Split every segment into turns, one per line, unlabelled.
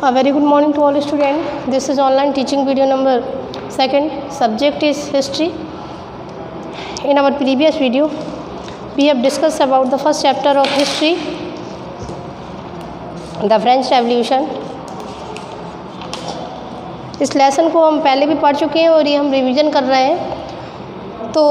A very good morning to all students. This is online teaching video number 2. Subject is history. In our previous video, we have discussed about the first chapter of history, the French Revolution. इस lesson को हम पहले भी पढ़ चुके हैं और ये हम रिवीजन कर रहे हैं। तो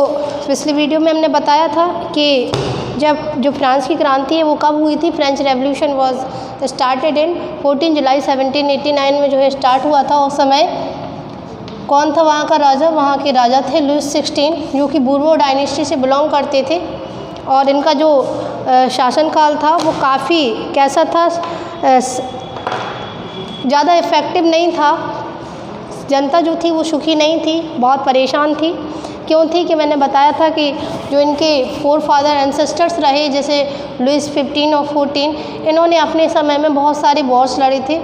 पिछली वीडियो में हमने बताया था कि जब जो फ्रांस की क्रांति है वो कब हुई थी। French revolution was started in 14 जुलाई 1789 में जो है स्टार्ट हुआ था। उस समय कौन था वहाँ का राजा? वहाँ के राजा थे लुइस 16, जो कि बूर्बो डायनेस्टी से बिलोंग करते थे। और इनका जो शासनकाल था वो काफ़ी कैसा था, ज़्यादा इफ़ेक्टिव नहीं था। जनता जो थी वो सुखी नहीं थी, बहुत परेशान थी। क्यों थी कि मैंने बताया था कि जो इनके फोर फादर एंसेस्टर्स रहे, जैसे लुइस 15 और 14, इन्होंने अपने समय में बहुत सारे वॉर्स लड़े थे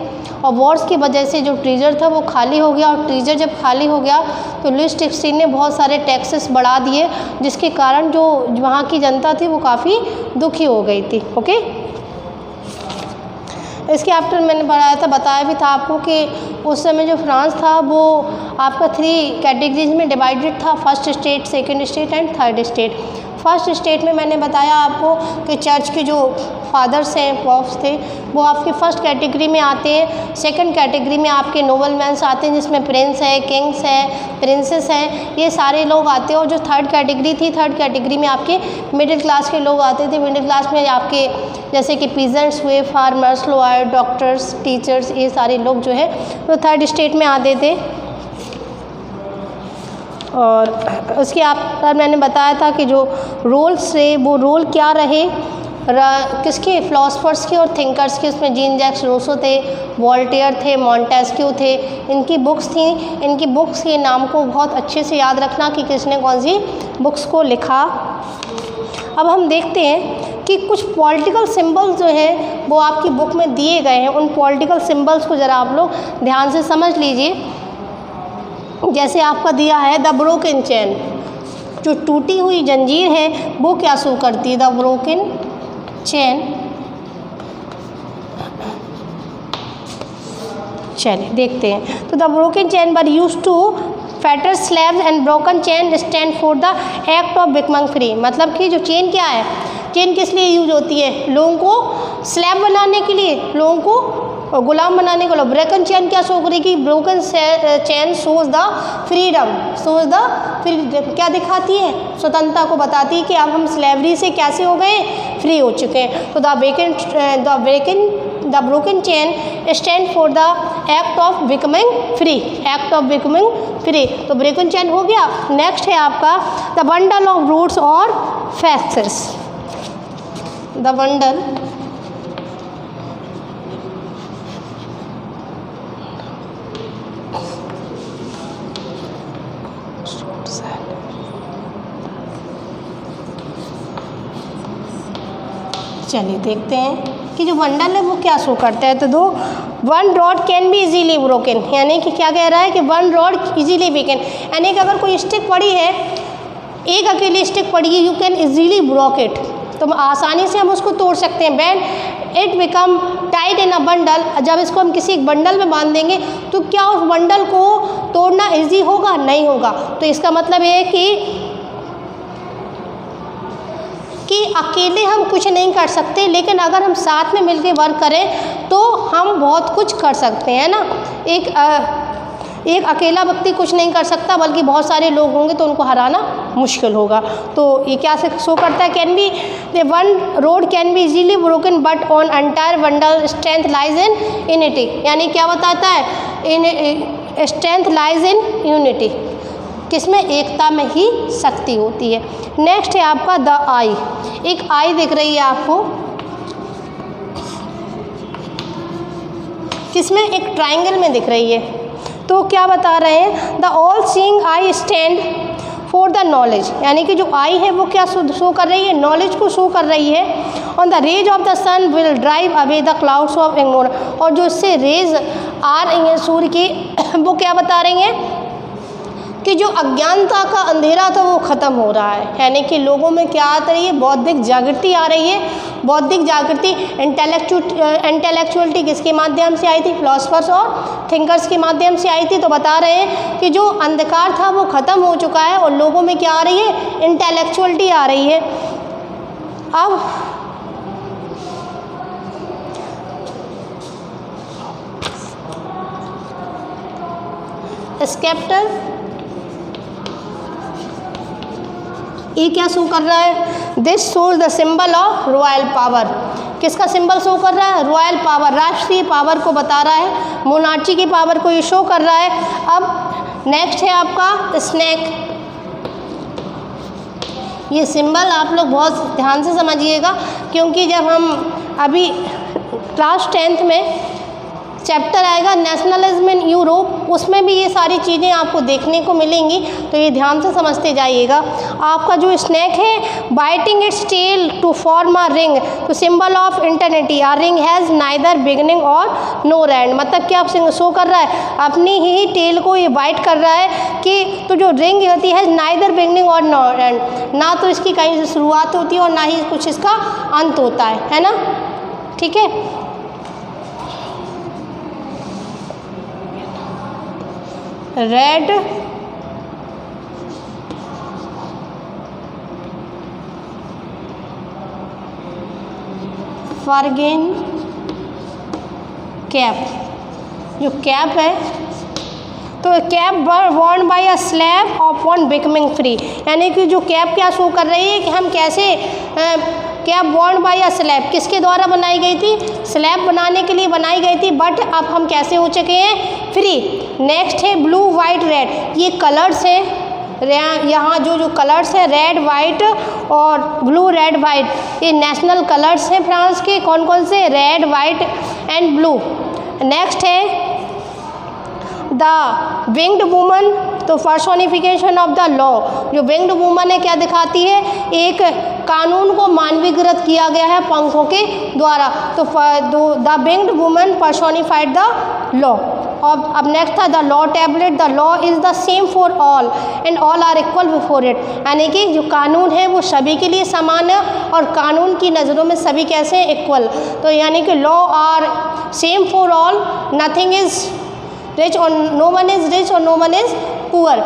और वॉर्स की वजह से जो ट्रेजर था वो खाली हो गया। और ट्रेजर जब खाली हो गया तो लुइस 16 ने बहुत सारे टैक्सेस बढ़ा दिए, जिसके कारण जो वहाँ की जनता थी वो काफ़ी दुखी हो गई थी। ओके, इसके आफ्टर मैंने बताया भी था आपको कि उस समय जो फ्रांस था वो आपका 3 कैटेगरीज में डिवाइडेड था। First state, second state and third state. First state में मैंने बताया आपको कि चर्च के जो फादर्स हैं, पॉप्स थे, वो आपके फर्स्ट कैटेगरी में आते हैं। सेकंड कैटेगरी में आपके नोबलमैन्स आते हैं, जिसमें प्रिंस है, किंग्स हैं, प्रिंसेस हैं, ये सारे लोग आते हैं। और जो थर्ड कैटेगरी थी, थर्ड कैटेगरी में आपके मिडिल क्लास के लोग आते थे। मिडिल क्लास में आपके जैसे कि पीजेंट्स हुए, फार्मर्स, लॉयर, डॉक्टर्स, टीचर्स, ये सारे लोग जो है वो थर्ड स्टेट में आते थे। और उसके आफ्टर मैंने बताया था कि जो रोल्स थे वो रोल क्या रहे, किसके? फिलोसफर्स के और थिंकर्स के। उसमें जीन जैक्स रूसो थे, वॉल्टेयर थे, मॉन्टेस्क्यू थे। इनकी बुक्स थी। इनकी बुक्स के नाम को बहुत अच्छे से याद रखना कि किसने कौन सी बुक्स को लिखा। अब हम देखते हैं कि कुछ पॉलिटिकल सिंबल्स जो हैं वो आपकी बुक में दिए गए हैं। उन पॉलिटिकल सिंबल्स को ज़रा आप लोग ध्यान से समझ लीजिए। जैसे आपका दिया है द ब्रोकन चेन, जो टूटी हुई जंजीर है वो क्या शो करती है? The broken chain. चलिए देखते हैं। तो the broken chain were used to fetter slaves and broken chain stand for the act of becoming free. मतलब कि जो चेन क्या है, चेन किस लिए यूज होती है? लोगों को स्लैब बनाने के लिए, लोगों को गुलाम बनाने के लिए। ब्रोकन चेन क्या शो करेगी? Broken chain shows the freedom, shows the freedom. क्या दिखाती है? स्वतंत्रता को बताती है कि अब हम स्लेवरी से कैसे हो गए? फ्री हो चुके हैं। तो the broken chain stand for the act of becoming free, act of becoming free. तो ब्रोकन चेन हो गया। नेक्स्ट है आपका द बंडल ऑफ रूट्स और फैक्ट्स। द बंडल चलिए देखते हैं कि जो बंडल है वो क्या शो करता है। तो दो one rod can be easily broken, यानी कि क्या कह रहा है कि वन रॉड इजीली ब्रोकन, यानी कि अगर कोई स्टिक पड़ी है, एक अकेली स्टिक पड़ी है, you can easily broke it, तो आसानी से हम उसको तोड़ सकते हैं। When it become tight in a bundle, जब इसको हम किसी एक बंडल में बांध देंगे तो क्या उस बंडल को तोड़ना ईजी होगा? नहीं होगा। तो इसका मतलब ये है कि अकेले हम कुछ नहीं कर सकते, लेकिन अगर हम साथ में मिलकर वर्क करें तो हम बहुत कुछ कर सकते हैं ना। एक अकेला व्यक्ति कुछ नहीं कर सकता, बल्कि बहुत सारे लोग होंगे तो उनको हराना मुश्किल होगा। तो ये क्या से शो करता है? Can be the one road can be easily broken but on entire bundle strength lies in unity. यानी क्या बताता है? In strength lies in unity, किसमें? एकता में ही शक्ति होती है। नेक्स्ट है आपका द आई। एक आई दिख रही है आपको, किसमें? एक ट्रायंगल में दिख रही है। तो क्या बता रहे हैं? The all seeing I stand for the knowledge, यानी कि जो आई है वो क्या शो कर रही है? नॉलेज को शो कर रही है। On the rays of the sun will drive away the clouds of ignorance, और जो इससे रेज आ रही हैं सूर्य की वो क्या बता रही हैं कि जो अज्ञानता का अंधेरा था वो ख़त्म हो रहा है, यानी कि लोगों में क्या आ रही है, बौद्धिक जागृति आ रही है। बौद्धिक जागृति इंटेलेक्चुअलिटी किसके माध्यम से आई थी, फिलोसफर्स और थिंकर्स के माध्यम से आई थी। तो बता रहे हैं कि जो अंधकार था वो ख़त्म हो चुका है और लोगों में क्या आ रही है, इंटेलेक्चुअलिटी आ रही है। अब स्केप्टर ये क्या शो कर रहा है, this shows the symbol of royal power. किसका सिंबल शो कर रहा है, रॉयल पावर, राष्ट्रीय पावर को बता रहा है, मोनार्ची की पावर को ये शो कर रहा है। अब नेक्स्ट है आपका स्नेक। ये सिंबल आप लोग बहुत ध्यान से समझिएगा, क्योंकि जब हम अभी क्लास 10th में चैप्टर आएगा नेशनलिज्म इन यूरोप, उसमें भी ये सारी चीज़ें आपको देखने को मिलेंगी, तो ये ध्यान से समझते जाइएगा। आपका जो स्नैक है, biting its tail to form a ring, तो symbol of eternity, a ring has neither beginning or no end. मतलब क्या शो कर रहा है, अपनी ही टेल को ये बाइट कर रहा है कि तो जो रिंग होती है neither beginning or no and, ना तो इसकी कहीं से शुरुआत होती है और ना ही कुछ इसका अंत होता है ना, ठीक है। रेड फॉरगेन कैप, जो कैप है तो cap Warne bye a slave upon becoming free, यानी कि जो कैप क्या शो कर रही है कि हम कैसे cap Warne bye a slave, किसके द्वारा बनाई गई थी, स्लेव बनाने के लिए बनाई गई थी, बट अब हम कैसे हो चुके हैं, फ्री। नेक्स्ट है ब्लू वाइट रेड, ये कलर्स हैं, यहाँ जो कलर्स हैं रेड वाइट और ब्लू रेड वाइट, ये नेशनल कलर्स हैं फ्रांस के, कौन कौन से, red white and blue. Next है द विंग्ड वुमन, तो पर्सोनिफिकेशन ऑफ द लॉ, जो विंग्ड वुमन है क्या दिखाती है, एक कानून को मानवीकृत किया गया है पंखों के द्वारा, तो the winged woman personified the law. और अब नेक्स्ट था the law tablet, the law is the same for all and all are equal before it, यानी कि जो कानून है वो सभी के लिए समान है और कानून की नज़रों में सभी कैसे हैं, इक्वल। तो यानी कि law are same for all, nothing is rich और नो वन इज़ रिच और no one is poor,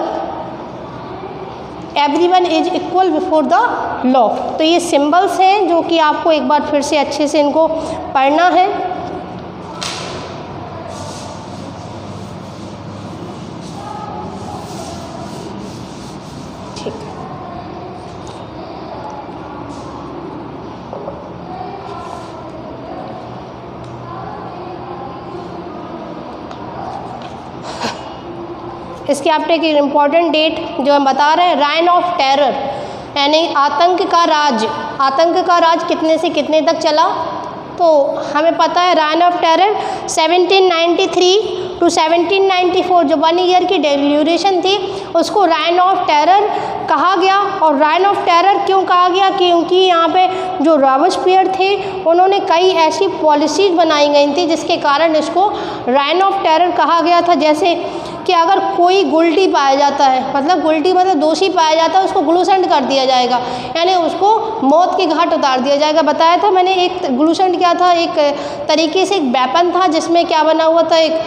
everyone is equal before the law. तो ये सिंबल्स हैं जो कि आपको एक बार फिर से अच्छे से इनको पढ़ना है। ठीक, इसके आपने एक इम्पॉर्टेंट डेट जो हम बता रहे हैं, राइन ऑफ टेरर, यानी आतंक का राज। आतंक का राज कितने से कितने तक चला, तो हमें पता है राइन ऑफ टेरर 1793 टू 1794, जो 1 ईयर की ड्यूरेशन थी उसको राइन ऑफ टेरर कहा गया। और राइन ऑफ टेरर क्यों कहा गया, क्योंकि यहाँ पे जो रॉबस्पियर थे उन्होंने कई ऐसी पॉलिसीज बनाई गई थी जिसके कारण इसको राइन ऑफ टेरर कहा गया था। जैसे कि अगर कोई गुल्टी पाया जाता है, मतलब गुल्टी मतलब दोषी पाया जाता है, उसको ग्लूसेंट कर दिया जाएगा, यानी उसको मौत के घाट उतार दिया जाएगा। बताया था मैंने, एक ग्लूसेंट क्या था, एक तरीके से एक वेपन था जिसमें क्या बना हुआ था, एक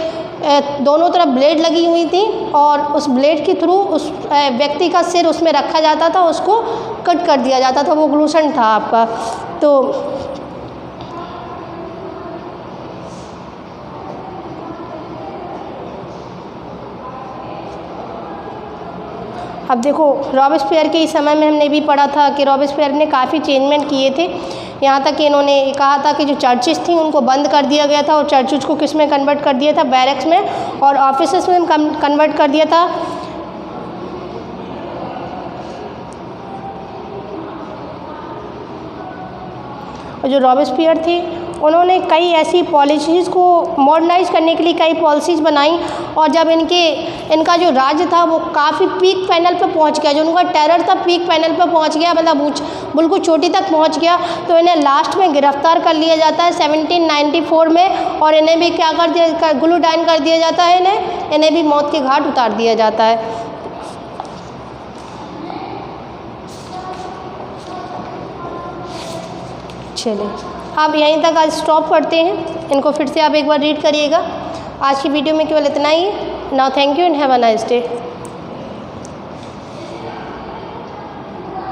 दोनों तरफ ब्लेड लगी हुई थी और उस ब्लेड के थ्रू उस व्यक्ति का सिर उसमें रखा जाता था, उसको कट कर दिया जाता था, वो ग्लूसेंट था आपका। तो अब देखो रॉबस्पियर के इस समय में हमने भी पढ़ा था कि रॉबस्पियर ने काफ़ी चेंजमेंट किए थे, यहाँ तक कि इन्होंने कहा था कि जो चर्चेस थी उनको बंद कर दिया गया था और चर्चेस को किस में कन्वर्ट कर दिया था, बैरक्स में, और ऑफिसेस में कन्वर्ट कर दिया था। और जो रॉबस्पियर थी उन्होंने कई ऐसी पॉलिसीज़ को मॉडर्नाइज करने के लिए कई पॉलिसीज़ बनाई, और जब इनका जो राज्य था वो काफ़ी पीक पैनल पे पहुंच गया, जो उनका टेरर था पीक पैनल पे पहुंच गया, मतलब बिल्कुल चोटी तक पहुंच गया, तो इन्हें लास्ट में गिरफ्तार कर लिया जाता है 1794 में, और इन्हें भी क्या कर दिया, गुलूडाइन कर दिया जाता है, इन्हें भी मौत के घाट उतार दिया जाता है। चलिए आप यहीं तक आज स्टॉप करते हैं, इनको फिर से आप एक बार रीड करिएगा। आज की वीडियो में केवल इतना ही। Now thank you and have a nice day.